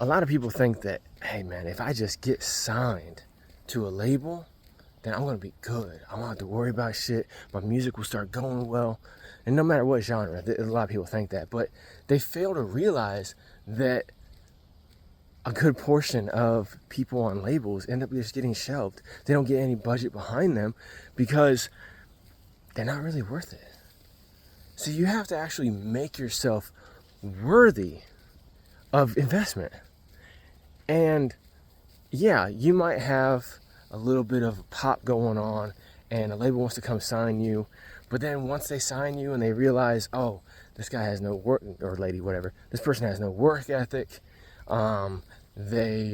a lot of people think that, hey man, if I just get signed to a label, then I'm gonna be good. I won't have to worry about shit. My music will start going well. And no matter what genre, a lot of people think that, but they fail to realize that a good portion of people on labels end up just getting shelved. They don't get any budget behind them because they're not really worth it. So you have to actually make yourself worthy of investment. And yeah, you might have a little bit of a pop going on and a label wants to come sign you, but then once they sign you and they realize, oh, this guy has no work, or lady, whatever, this person has no work ethic, they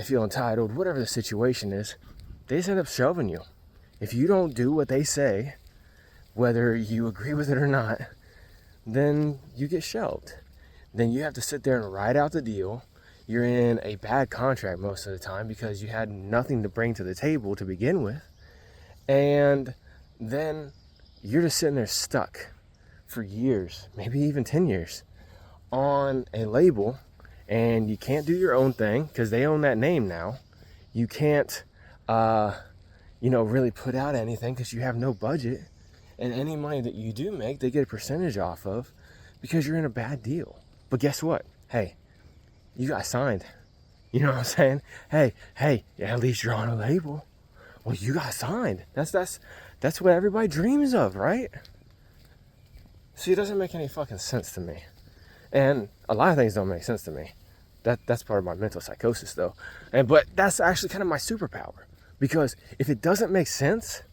feel entitled, whatever the situation is, they just end up shelving you. If you don't do what they say, whether you agree with it or not, then you get shelved. Then you have to sit there and ride out the deal. You're in a bad contract most of the time because you had nothing to bring to the table to begin with. And then you're just sitting there stuck for years, maybe even 10 years, on a label, and you can't do your own thing because they own that name now. You can't, really put out anything because you have no budget. And any money that you do make, they get a percentage off of because you're in a bad deal. But guess what? Hey, you got signed. You know what I'm saying? Hey, at least you're on a label. Well, you got signed. That's what everybody dreams of, right? See, it doesn't make any fucking sense to me. And a lot of things don't make sense to me. That's part of my mental psychosis, though. But that's actually kind of my superpower. Because if it doesn't make sense,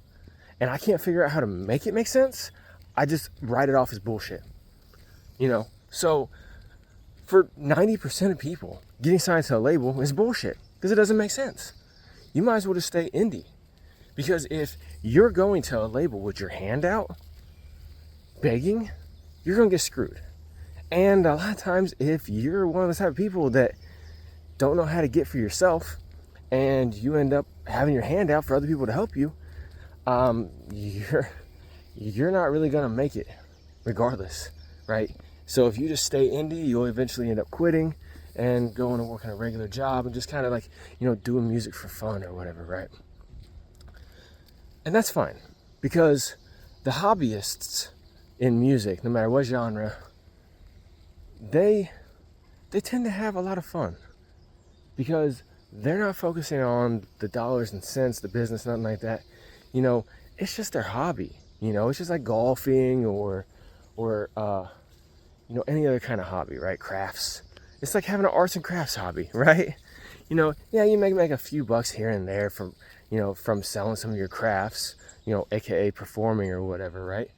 and I can't figure out how to make it make sense, I just write it off as bullshit. So for 90% of people, getting signed to a label is bullshit because it doesn't make sense. You might as well just stay indie. Because if you're going to a label with your hand out, begging, you're going to get screwed. And a lot of times, if you're one of the type of people that don't know how to get for yourself, and you end up having your hand out for other people to help you, you're not really going to make it regardless, right? So if you just stay indie, you'll eventually end up quitting and going to work on a regular job and just kind of doing music for fun or whatever, right? And that's fine, because the hobbyists in music, no matter what genre, they tend to have a lot of fun because they're not focusing on the dollars and cents, the business, nothing like that. It's just their hobby. It's just like golfing or any other kind of hobby, right? Crafts. It's like having an arts and crafts hobby, right? Yeah, you make a few bucks here and there from selling some of your crafts, AKA performing or whatever, right?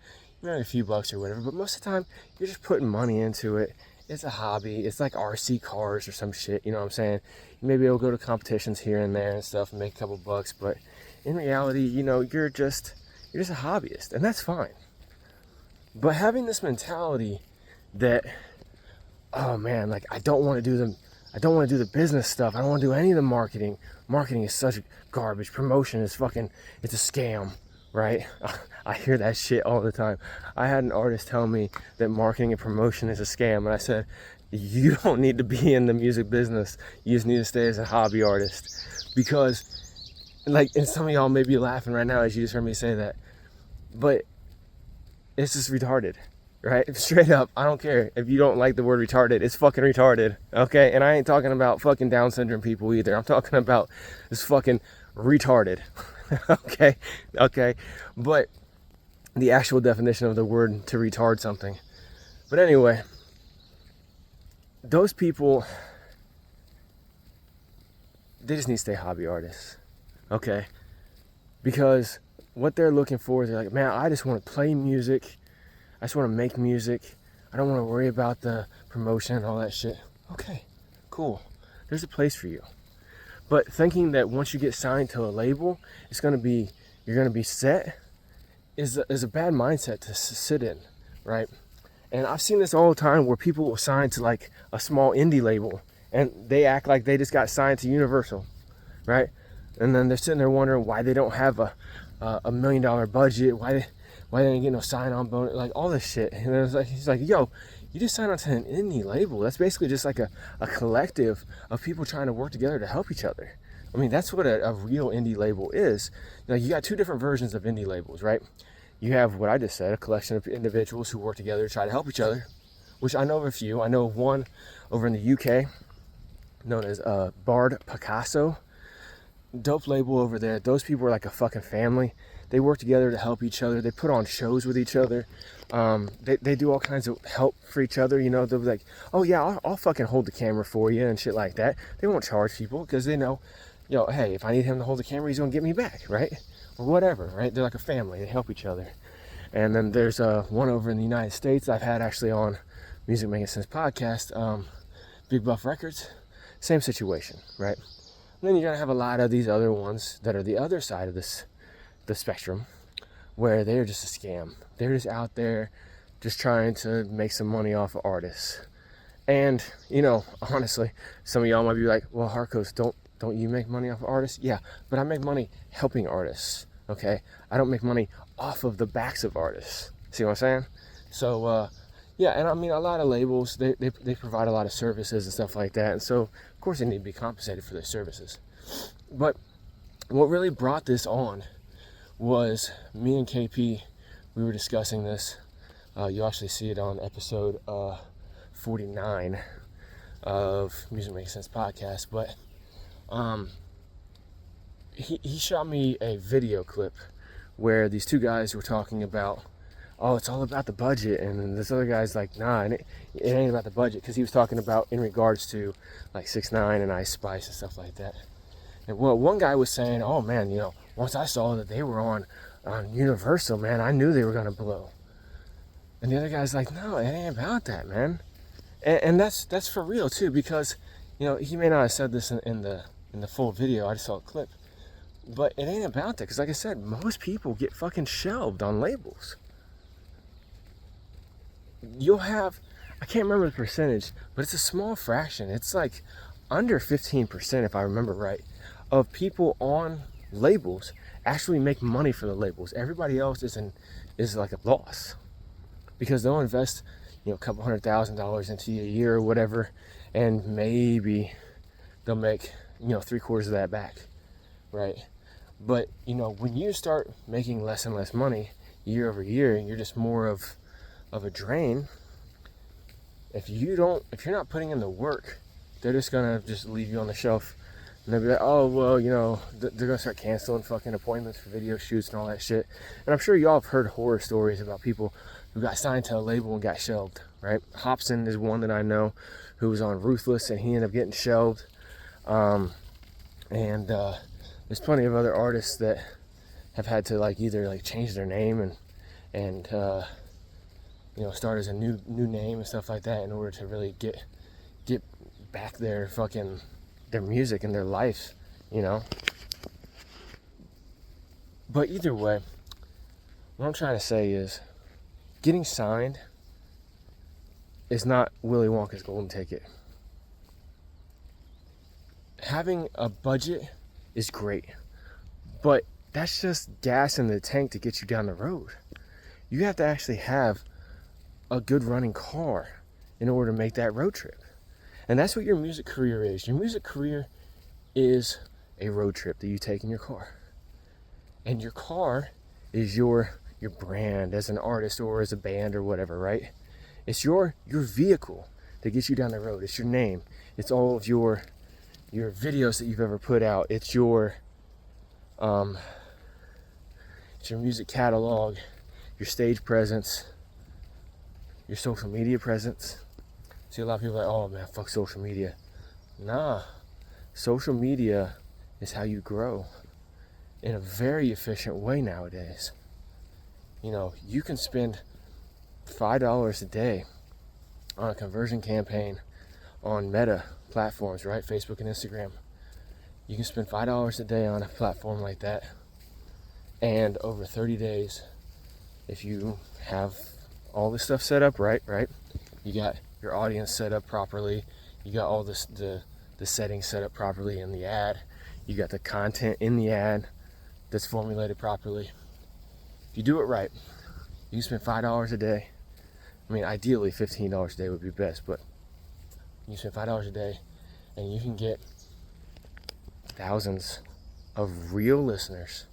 You make a few bucks or whatever, but most of the time you're just putting money into it. It's a hobby. It's like RC cars or some shit, you know what I'm saying? Maybe it'll go to competitions here and there and stuff and make a couple bucks, but in reality, you're just a hobbyist, and that's fine. But having this mentality that, oh man, I don't want to do the business stuff. I don't want to do any of the marketing. Marketing is such garbage. Promotion is it's a scam, right? I hear that shit all the time. I had an artist tell me that marketing and promotion is a scam, and I said, you don't need to be in the music business. You just need to stay as a hobby artist. Because, and some of y'all may be laughing right now as you just heard me say that, but it's just retarded, right? Straight up, I don't care if you don't like the word retarded. It's fucking retarded, okay? And I ain't talking about fucking Down syndrome people either. I'm talking about this fucking retarded, okay? But the actual definition of the word to retard something. But anyway, those people, they just need to stay hobby artists, okay? Because what they're looking for is they're like, man, I just want to play music. I just want to make music. I don't want to worry about the promotion and all that shit. Okay, cool. There's a place for you. But thinking that once you get signed to a label, you're going to be set is a bad mindset to sit in, right? And I've seen this all the time where people will sign to a small indie label and they act like they just got signed to Universal, right? And then they're sitting there wondering why they don't have a $1 million budget, why they didn't get no sign-on bonus, all this shit. And he's like, yo, You just sign on to an indie label. That's basically just like a collective of people trying to work together to help each other. I mean, that's what a real indie label is. You got two different versions of indie labels, right? You have what I just said, a collection of individuals who work together to try to help each other, which I know of a few. I know of one over in the UK known as Bard Picasso. Dope label over there. Those people are like a fucking family. They work together to help each other. They put on shows with each other. They do all kinds of help for each other. They'll be like, oh yeah, I'll fucking hold the camera for you and shit like that. They won't charge people because they know, hey, if I need him to hold the camera, he's gonna get me back, right? Or whatever, right? They're like a family. They help each other. And then there's one over in the United States I've had actually on Music Making Sense podcast, Big Buff Records. Same situation, right? And then you're gonna have a lot of these other ones that are the other side of the spectrum, where they're just a scam. They're just out there just trying to make some money off of artists. And honestly, some of y'all might be like, well, Harkos, don't you make money off of artists? Yeah, but I make money helping artists. Okay, I don't make money off of the backs of artists. See what I'm saying? So yeah, and I mean, a lot of labels, they provide a lot of services and stuff like that, and so of course they need to be compensated for their services. But what really brought this on was me and KP. We were discussing this. You actually see it on episode 49 of Music Makes Sense podcast. But he shot me a video clip where these two guys were talking about, oh, it's all about the budget, and then this other guy's like, nah, it ain't about the budget, because he was talking about in regards to like 6ix9ine and Ice Spice and stuff like that. And well, one guy was saying, oh man, once I saw that they were on Universal, man, I knew they were gonna blow. And the other guy's like, no, it ain't about that, man. And that's for real too, because he may not have said this in the full video. I just saw a clip, but it ain't about that, because like I said, most people get fucking shelved on labels. You'll have, I can't remember the percentage, but it's a small fraction. It's like under 15%, if I remember right, of people on labels actually make money for the labels. Everybody else is like a loss, because they'll invest a couple $100,000 into a year or whatever, and maybe they'll make 3/4 of that back, right? But when you start making less and less money year over year, and you're just more of a drain, if you're not putting in the work, they're just gonna just leave you on the shelf. And they'll be like, oh, well, they're gonna start canceling fucking appointments for video shoots and all that shit. And I'm sure y'all have heard horror stories about people who got signed to a label and got shelved, right? Hobson is one that I know, who was on Ruthless, and he ended up getting shelved. And there's plenty of other artists that have had to either change their name and start as a new name and stuff like that in order to really get back their music and their life, But either way, what I'm trying to say is, getting signed is not Willy Wonka's golden ticket. Having a budget is great, but that's just gas in the tank to get you down the road. You have to actually have a good running car in order to make that road trip. And that's what your music career is. Your music career is a road trip that you take in your car. And your car is your brand as an artist or as a band or whatever, right? It's your vehicle that gets you down the road. It's your name. It's all of your videos that you've ever put out. It's your music catalog, your stage presence, your social media presence. See, a lot of people are like, oh man, fuck social media. Nah, social media is how you grow in a very efficient way nowadays. You can spend $5 a day on a conversion campaign on Meta platforms, right? Facebook and Instagram. You can spend $5 a day on a platform like that, and over 30 days, if you have all this stuff set up right, you got your audience set up properly, you got all the settings set up properly in the ad, you got the content in the ad that's formulated properly. If you do it right, you can spend $5 a day I mean, ideally $15 a day would be best, but you spend $5 a day and you can get thousands of real listeners,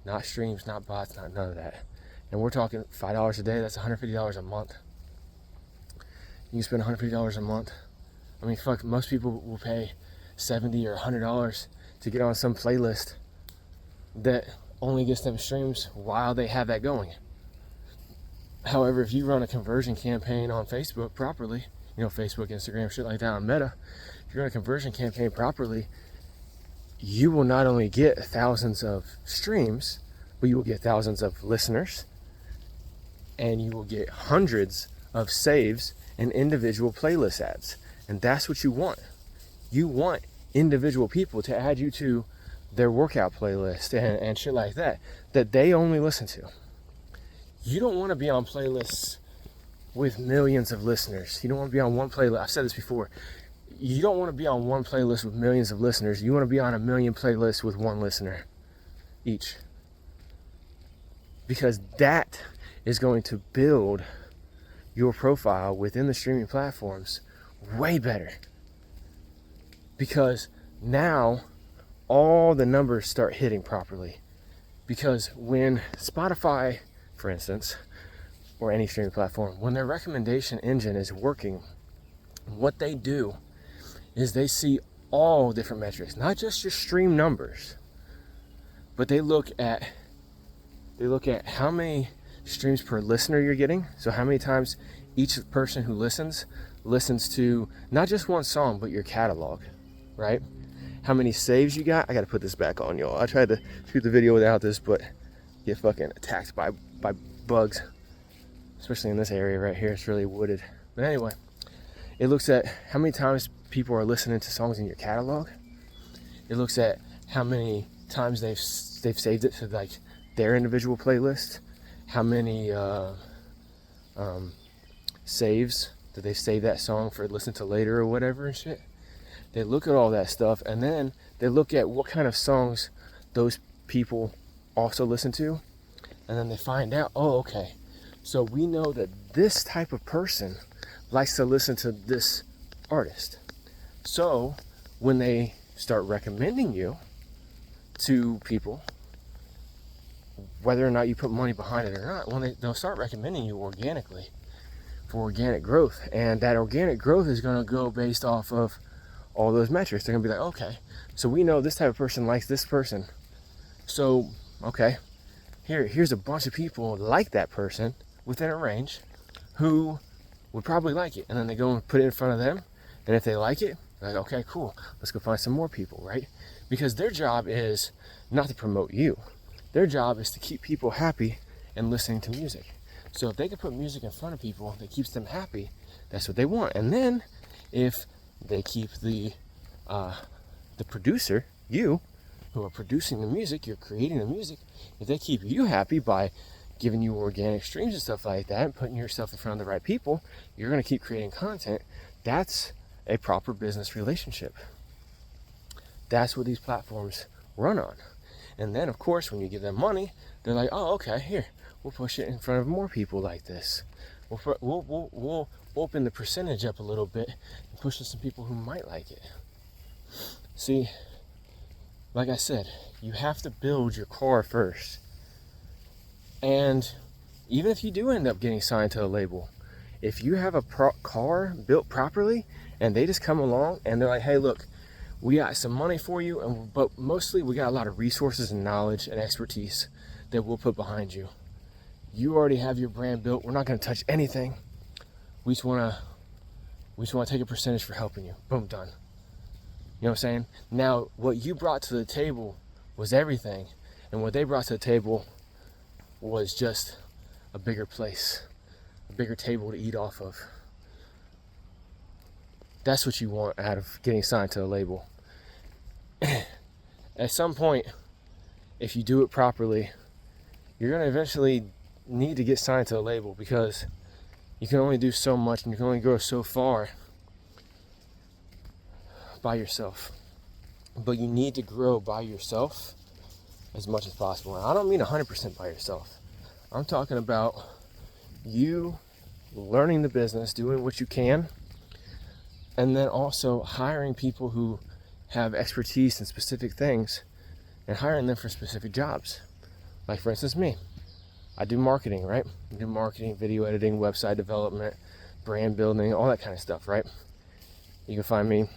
not streams, not bots, not none of that. And we're talking $5 a day, that's $150 a month. You can spend $150 a month. I mean, fuck, most people will pay $70 or $100 to get on some playlist that only gets them streams while they have that going. However, if you run a conversion campaign on Facebook properly, Facebook, Instagram, shit like that on Meta, if you run a conversion campaign properly, you will not only get thousands of streams, but you will get thousands of listeners, and you will get hundreds of saves and individual playlist ads. And that's what you want. You want individual people to add you to their workout playlist and shit like that they only listen to. You don't want to be on playlists with millions of listeners. You don't want to be on one playlist. I've said this before. You don't want to be on one playlist with millions of listeners. You want to be on a million playlists with one listener each. Because that is going to build your profile within the streaming platforms way better. Because now all the numbers start hitting properly. Because when Spotify, for instance, or any streaming platform, when their recommendation engine is working, what they do is they see all different metrics, not just your stream numbers, but they look at how many streams per listener you're getting. So how many times each person who listens to not just one song, but your catalog, right? How many saves you got. I got to put this back on, y'all. I tried to shoot the video without this, but get fucking attacked by bugs, especially in this area right here. It's really wooded. But anyway, it looks at how many times people are listening to songs in your catalog. It looks at how many times they've saved it to like their individual playlist. How many saves that they save that song for listen to later or whatever and shit. They look at all that stuff, and then they look at what kind of songs those people also listen to, and then they find out, oh, okay, so we know that this type of person likes to listen to this artist. So when they start recommending you to people, whether or not you put money behind it or not, they'll start recommending you organically for organic growth. And that organic growth is going to go based off of all those metrics. They're going to be like, okay, so we know this type of person likes this person. So, okay, here's a bunch of people like that person within a range who would probably like it. And then they go and put it in front of them. And if they like it, they're like, okay, cool, let's go find some more people, right? Because their job is not to promote you. Their job is to keep people happy and listening to music. So if they can put music in front of people that keeps them happy, that's what they want. And then if they keep the producer, you, who are producing the music, you're creating the music, if they keep you happy by giving you organic streams and stuff like that, and putting yourself in front of the right people, you're going to keep creating content. That's a proper business relationship. That's what these platforms run on. And then, of course, when you give them money, they're like, oh, okay, here, we'll push it in front of more people like this. We'll open the percentage up a little bit and push to some people who might like it. See, like I said, you have to build your car first. And even if you do end up getting signed to a label, if you have a car built properly and they just come along and they're like, hey, look, we got some money for you, but mostly we got a lot of resources and knowledge and expertise that we'll put behind you. You already have your brand built. We're not going to touch anything. We just want to take a percentage for helping you. Boom, done. You know what I'm saying? Now, what you brought to the table was everything, and what they brought to the table was just a bigger place, a bigger table to eat off of. That's what you want out of getting signed to a label. At some point, if you do it properly, you're going to eventually need to get signed to a label, because you can only do so much and you can only go so far by yourself. But you need to grow by yourself as much as possible. And I don't mean 100% by yourself. I'm talking about you learning the business, doing what you can, and then also hiring people who have expertise in specific things and hiring them for specific jobs. Like, for instance, me. I do marketing, right? I do marketing, video editing, website development, brand building, all that kind of stuff, right? You can find me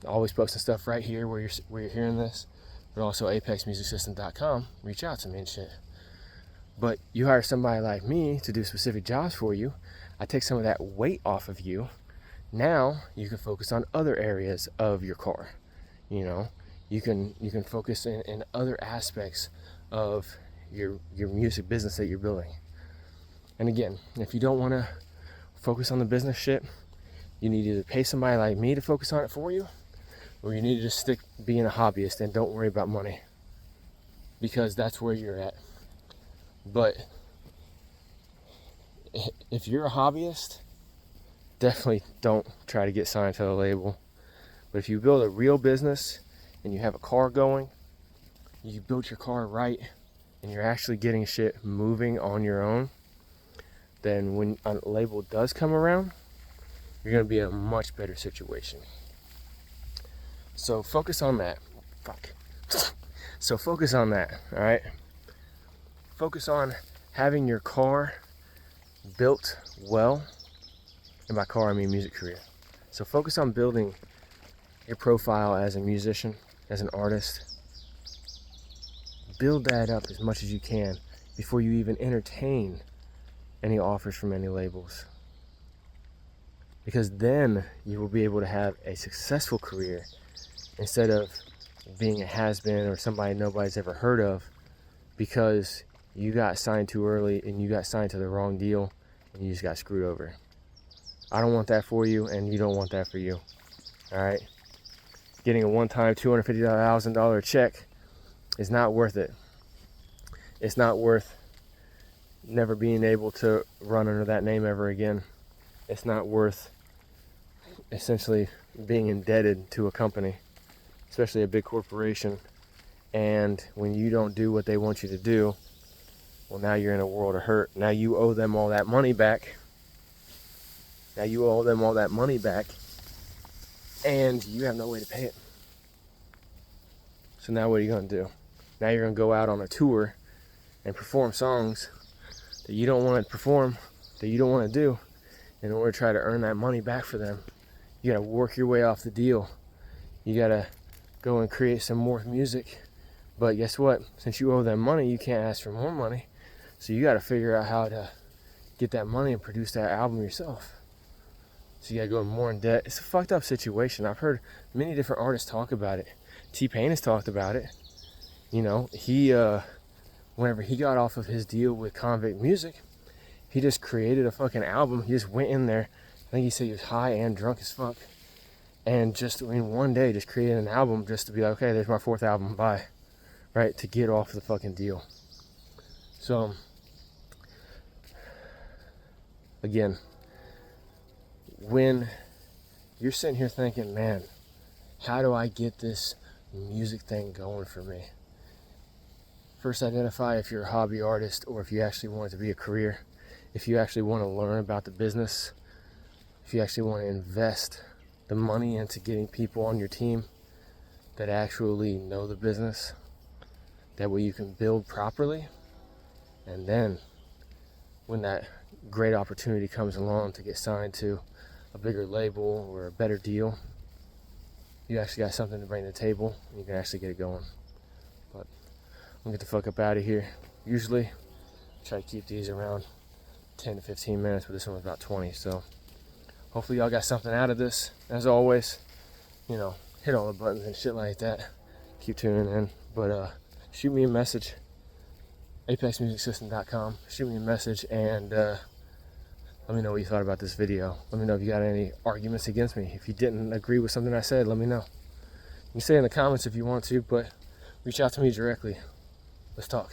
always posting stuff right here where you're hearing this, but also apexmusicsystem.com. Reach out to me and shit. But you hire somebody like me to do specific jobs for you. I take some of that weight off of you. Now you can focus on other areas of your car. You know, you can focus in other aspects of your music business that you're building. And again, if you don't want to focus on the business shit, you need to either pay somebody like me to focus on it for you, or you need to just stick being a hobbyist and don't worry about money, because that's where you're at. But if you're a hobbyist, definitely don't try to get signed to a label. But if you build a real business and you have a car going, you built your car right, and you're actually getting shit moving on your own, then when a label does come around, you're going to be in a much better situation. So focus on that. So focus on that, all right? Focus on having your car built well. And by car, I mean music career. So focus on building your profile as a musician, as an artist. Build that up as much as you can before you even entertain any offers from any labels. Because then you will be able to have a successful career instead of being a has-been or somebody nobody's ever heard of because you got signed too early and you got signed to the wrong deal and you just got screwed over. I don't want that for you, and you don't want that for you. All right? Getting a one-time $250,000 check is not worth it. It's not worth never being able to run under that name ever again. It's not worth essentially being indebted to a company, especially a big corporation. And when you don't do what they want you to do, well, now you're in a world of hurt. Now you owe them all that money back. And you have no way to pay it. So now what are you going to do? Now you're going to go out on a tour and perform songs that you don't want to perform, that you don't want to do, in order to try to earn that money back for them. You got to work your way off the deal. You got to go and create some more music. But guess what? Since you owe them money, you can't ask for more money. So you got to figure out how to get that money and produce that album yourself. So you gotta go more in debt. It's a fucked up situation. I've heard many different artists talk about it. T-Pain has talked about it. You know, he, whenever he got off of his deal with Convict Music, he just created a fucking album. He just went in there. I think he said he was high and drunk as fuck. And just in one day, just created an album just to be like, okay, there's my 4th album, bye. Right? To get off the fucking deal. So, again, when you're sitting here thinking, man, how do I get this music thing going for me? First, identify if you're a hobby artist or if you actually want it to be a career. If you actually want to learn about the business. If you actually want to invest the money into getting people on your team that actually know the business. That way you can build properly. And then when that great opportunity comes along to get signed to a bigger label or a better deal, you actually got something to bring to the table and you can actually get it going. But I'm gonna get the fuck up out of here. Usually I try to keep these around 10 to 15 minutes, but this one was about 20, so hopefully y'all got something out of this. As always, you know, hit all the buttons and shit like that. Keep tuning in, but shoot me a message, apexmusicsystem.com. Shoot me a message and let me know what you thought about this video. Let me know if you got any arguments against me. If you didn't agree with something I said, let me know. You can say in the comments if you want to, but reach out to me directly. Let's talk.